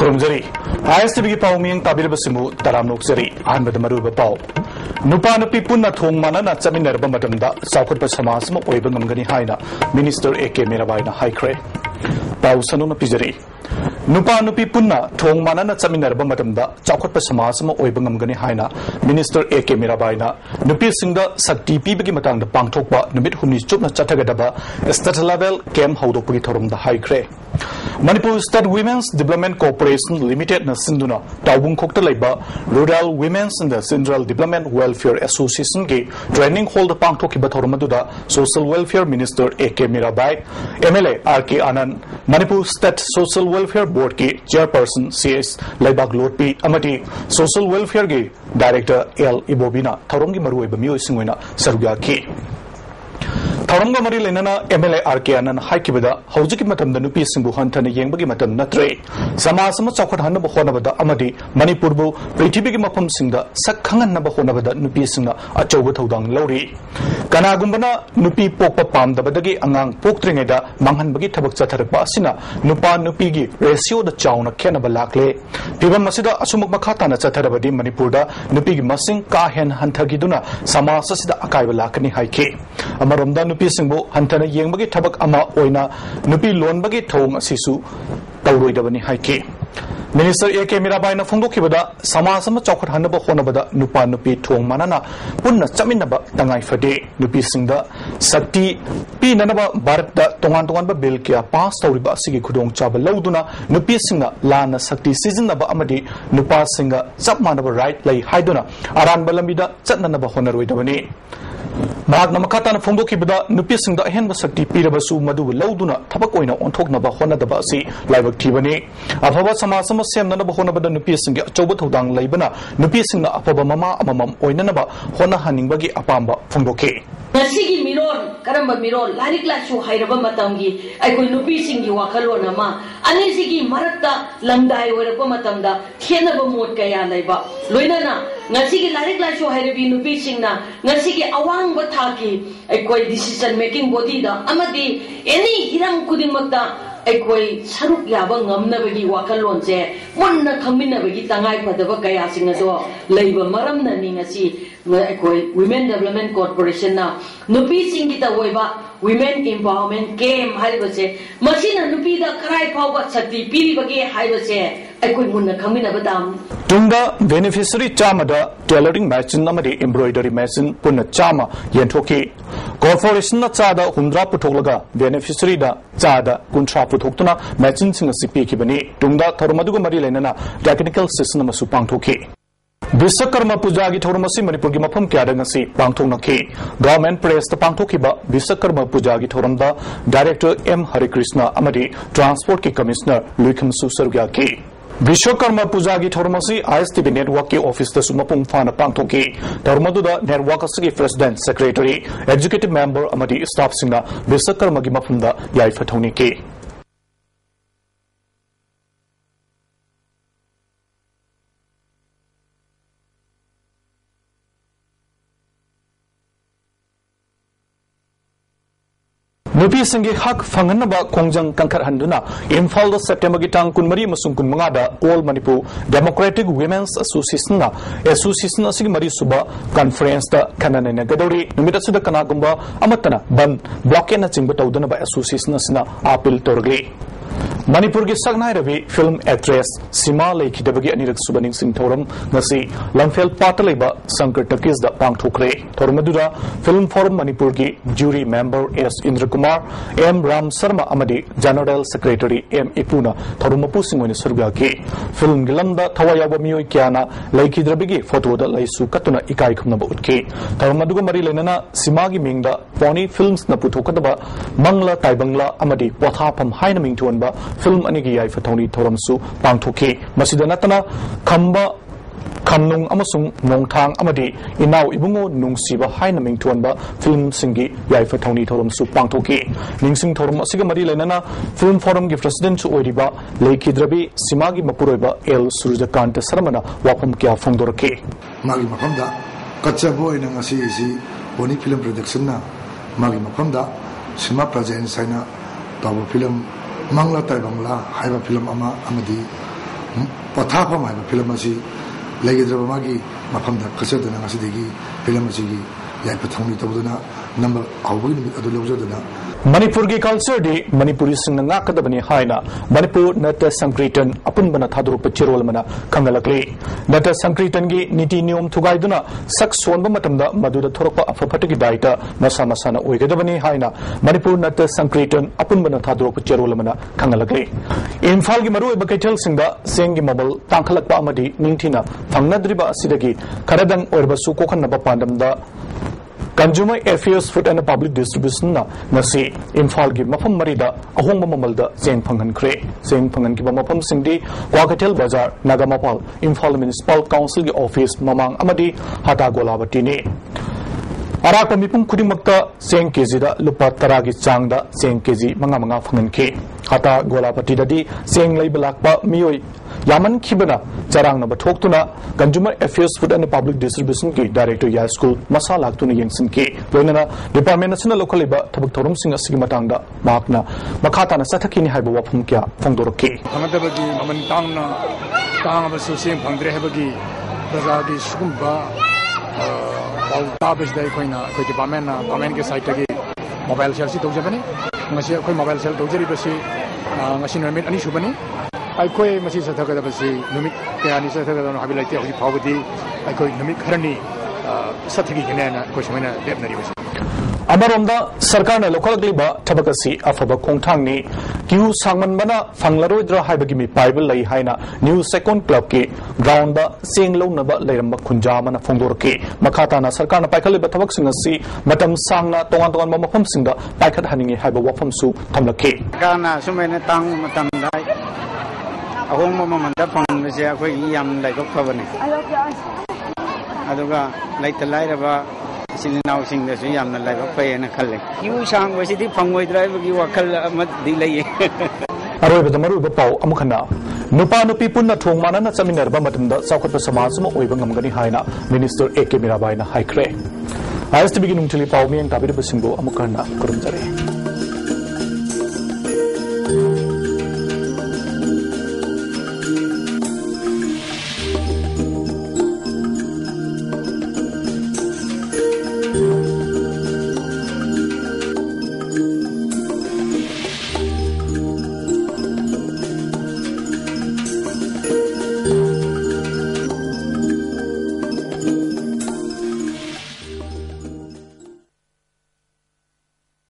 खुरुमजरी ISTV की पाव मियंग ताबिर बसिमु तराम नोकजरी अहनबद मरुब पाव नुपा नुपी पुन्ना थोंग मानना चमिनरब मतमदा चाउखटप समाज म ओइब ngamgani haina मिनिस्टर AK मीराबाईना हाइख्रे पाव सनुन पिजरी नुपा नुपी पुन्ना थोंग मानना चमिनरब मतमदा चाउखटप समाज म ओइब ngamgani haina मिनिस्टर AK मीराबाईना नुपी सिंगदा शक्ति पीबगी मतंगदा पांगथोकबा नुमित हुमनि चुपना चथगदबा स्टेट लेवल कैम्प हौदोकपगी थोरमदा हाइख्रे Manipur State Women's Development Corporation Limited na sinduna taubung khokta laiba Rural Women's and the Central Development Welfare Association ki training hold pangthoki ba thormaduda Social Welfare Minister AK Mirabai MLA RK Anand Manipur State Social Welfare Board ki Chairperson CS Laibak Lotpi amati Social Welfare ki Director L Ibobina thorongi maruiba miyoi singwena sarugya ki Tharanga mari lenana MLA RK Anand haikibada hojiki matamda nupi singbu hantana yengbagi matam natre samasama chawkhat hanaba honabada amadi Manipur bu prithibigi mafam singda sakhangan naba honabada nupi singna achauba thodang lori kanagumbana nupi pokpa pamdabadagi angang poktringeda manghanbagi thabak chatharakpa asina nupa nupi gi ratio da chawna khenaba lakle pibam masida asumuk makhata na chatharabadi Manipur da nupi gi masing ka hen hanthagiduna samasa sida akaiba lakani haike amaromda nupi singbo hantana yengbagi thabak ama oina nupi lonbagi thong asisu tawroidabani haike Minister AK Mirabai na phongdokhibada samasama chawkhat hanaba honabada nupa nupi thong manana punna chaminaba tangai fade nupi singda sakti pi nanaba bharat da tongan tongan ba bill kya pass tawriba asigi khudong chaba lauduna nupi singna lana sakti sizinaba amadi nupa singa chap manaba right lai haiduna aran balambida chatnanaba honaroidabani Magna Makatana Fongokibada, Nupising the Henba Sakti Pirabasu Madu Lauduna, Tabakoina on Toknaba Honadaba si, Livak Tivani, Apava Samasama Sam Nanabahonabada Nupising, Chobotodang Labana, Nupising the Apaba Mama Amam Oinanaba, Hona Haningbagi Apamba Fongoke. Nasigi Miron, Karamba Miron, Lariklashu Hairaba Matangi, I could Nupising you Wakalonama, Anisigi Marata, Lamdai or Pomatamda, Kenaba Motkaya Laiba, Luinana, Nasigi Lariklashu Hairabi Nupising, Nasigi Awang Bataki, I quite decision making body da, Amadi, any Hiram Kudimata. Ekoi saruk yabang ngamna bagi wakalon je monna khamina bagi tangai padaba kaya singado leiba maramna ningasi ekoi Women Development Corporation na nupi singita woiba Women Empowerment Game haibase masina nupi da krai phawa sakti piri bagi haibase ekoi munna khamina badam Tunda beneficiary chamada tailoring machine namadi embroidery machine punna chama yenthoki corporation na chada hundra putholaga beneficiary da chada kuntra puthokna machine singa sipi kibani tunda tharmaduga mari lenana technical session amasu pangthoki Viswakarma Puja gi thormasi Manipur gi mafam kya dangasi pangthoknaki government press ta pangthokiba Viswakarma Puja gi thoramda director M Harikrishna amadi transport ki commissioner Luikham Susargya ki Vishwakarma Puja gi thormasi ISTV network ki office ta sumapung fana pangthoki thormaduda network asigi president secretary executive member amadi staff singna Vishwakarma gi mafumda yaifa thoni ki Nupi Singi Hak Fanganaba Kongjang Kankar Handuna, Imphal September Gitang Kunmari Masungkun Mangada, All Manipur Democratic Women's Association, Association Sigmari Suba, Conference the Kanana Gadori, Numitasuda Kanagumba, Amatana, Ban, Blockena Chimbataudana by Association Sina, Apil Torgli. Manipur ki Sagnai Ravi film actress Sima Leki Dabagi Anirak Subaning Singh Thoram Nasi Lamfel Pataleba Sankar Takis da Pangthokre Thormadura Film Forum Manipur ki jury member S Indra Kumar M Ram Sharma Amadi General Secretary M Ipuna Thorumapu Singwani Surga ki film Gilanda Thawayaba Miyoi Kiana Leki Drabigi photo da Laisu Katuna Ikai Khumnaba Utki Thormaduga Mari Lenana Sima gi Mingda Pony Films na Puthokadaba Mangla Taibangla Amadi Pothapam Haina Mingtuanba Film anigi yaifa thoni thoramsu pangthoki masida natana khamba khamnung amasung nongthang amadi inau ibungo nungsiba haina mingthonba film singi yaifa thoni thoramsu pangthoki ningsing thoram asiga mari lenana film forum gi president chu oiriba leikidrabi simagi mapuroiba L Surjakant Sarmana wapam kya phongdorke magi mapamda kachabo ina ngasi isi boni film production na magi mapamda sima presence saina tabu film Mangla Tai Bangla Haiba film ama amadi पथाफम है film लेगिद्रब मागी मफम खसदना film यापथौनी तौदना number आउबगी निमित लौजदना मणिपुर की culture दी मणिपुरी सिंह नाकदबनी हाइना मणिपुर नृत्य संकीर्तन अपुनबना थादुरुप Chirol मना खंगलकले नृत्य संकीर्तन की नीति नियम थुगाइदुना सक सोनब मतमदा मदुदा थोरक अफफटकी दायिता मसा मसाना ओइगदबनी हाइना मणिपुर नृत्य संकीर्तन अपुनबना थादुरुप चिरोल मना खंगलकले इम्फाल की मरुओइब Kaithal सिंगदा सेंगी मबल तांखलकपा अमदी निंथिना फंगनद्रिबा असिदगी खरदंग ओइरबसु कोखनबा पांडमदा Consumer Affairs Food and Public Distribution na ngasi Imphal gi mafam marida ahongba mamalda seng phangan khre seng phangan ki mafam singdi Kwakatel Bazar Nagamapal Imphal Municipal Council gi office mamang amadi hata golawati ni Araka mipum khudimakta seng kg da lupa tara gi changda seng kg manga phangan ke hata golawati dadi seng leibalakpa mioi यामन खिबना चरांग न बथोक्तुना consumer affairs food and public distribution की director या school मसा लागतुना यंगसिन के लोइना डिपार्टमेंट नसना लोकलिबा थबक थोरम सिंग असigi matangda makna makhata na sathakini haiba wafum kya phongdorke phangdabagi maman tang ba su sem phangdre habagi baza gi sugumba bal tabis dai koina ko department na comment ke site gi mobile share si tawjabani ngasi koi mobile share tawjari basi ngasi nomit ani subani अखोई मसी सथगदबसी नुमित कयानी सथगदन हाबिलाइते हजि फावदी अखोई नुमित खरनी सथगी गनेना कोसमैना लेबनरिबसी अमरोमदा सरकार ने लोकलग्लिबा थबकसी अफब खोंथांगनी Q सांगमनबना फंगलरोइद्रा हाइबगी मी पाइबल लई हाइना new second club के ground Seng लौनबा लेरंबा खुंजा मन फोंदोरके मखाताना सरकार न पाइखलिबा थबकसिंगसी मतम सांगना तोंगान तोंगान मफमसिंगदा पाइखत हनिंगी हाइबा वफमसु थमलके गाना सुमेने तांग मतम दाई अहोंग ममंदा फंगसे अखोई याम लाइबक फबने अदुगा लाइट लाइरबा सिलिनाउ सिंगदसु यामना लाइबक फयेना खल्ले क्यू सांग वसिदि फंगोइद्राइबगी वखल अमदि लइए अरोइबदा मरुइबा पाउ अमुखना नुपा नुपी पुन्ना थोंग मानना चमिनरबा मतमदा साखोत्प समाजमा ओइबा ngमगनि हाइना मिनिस्टर एके मीराबाइना हाइख्रे आईएसटीबी की नुंगथलि पाउ मियंग ताबिरबसिंगबो अमुखना कुरुमजरे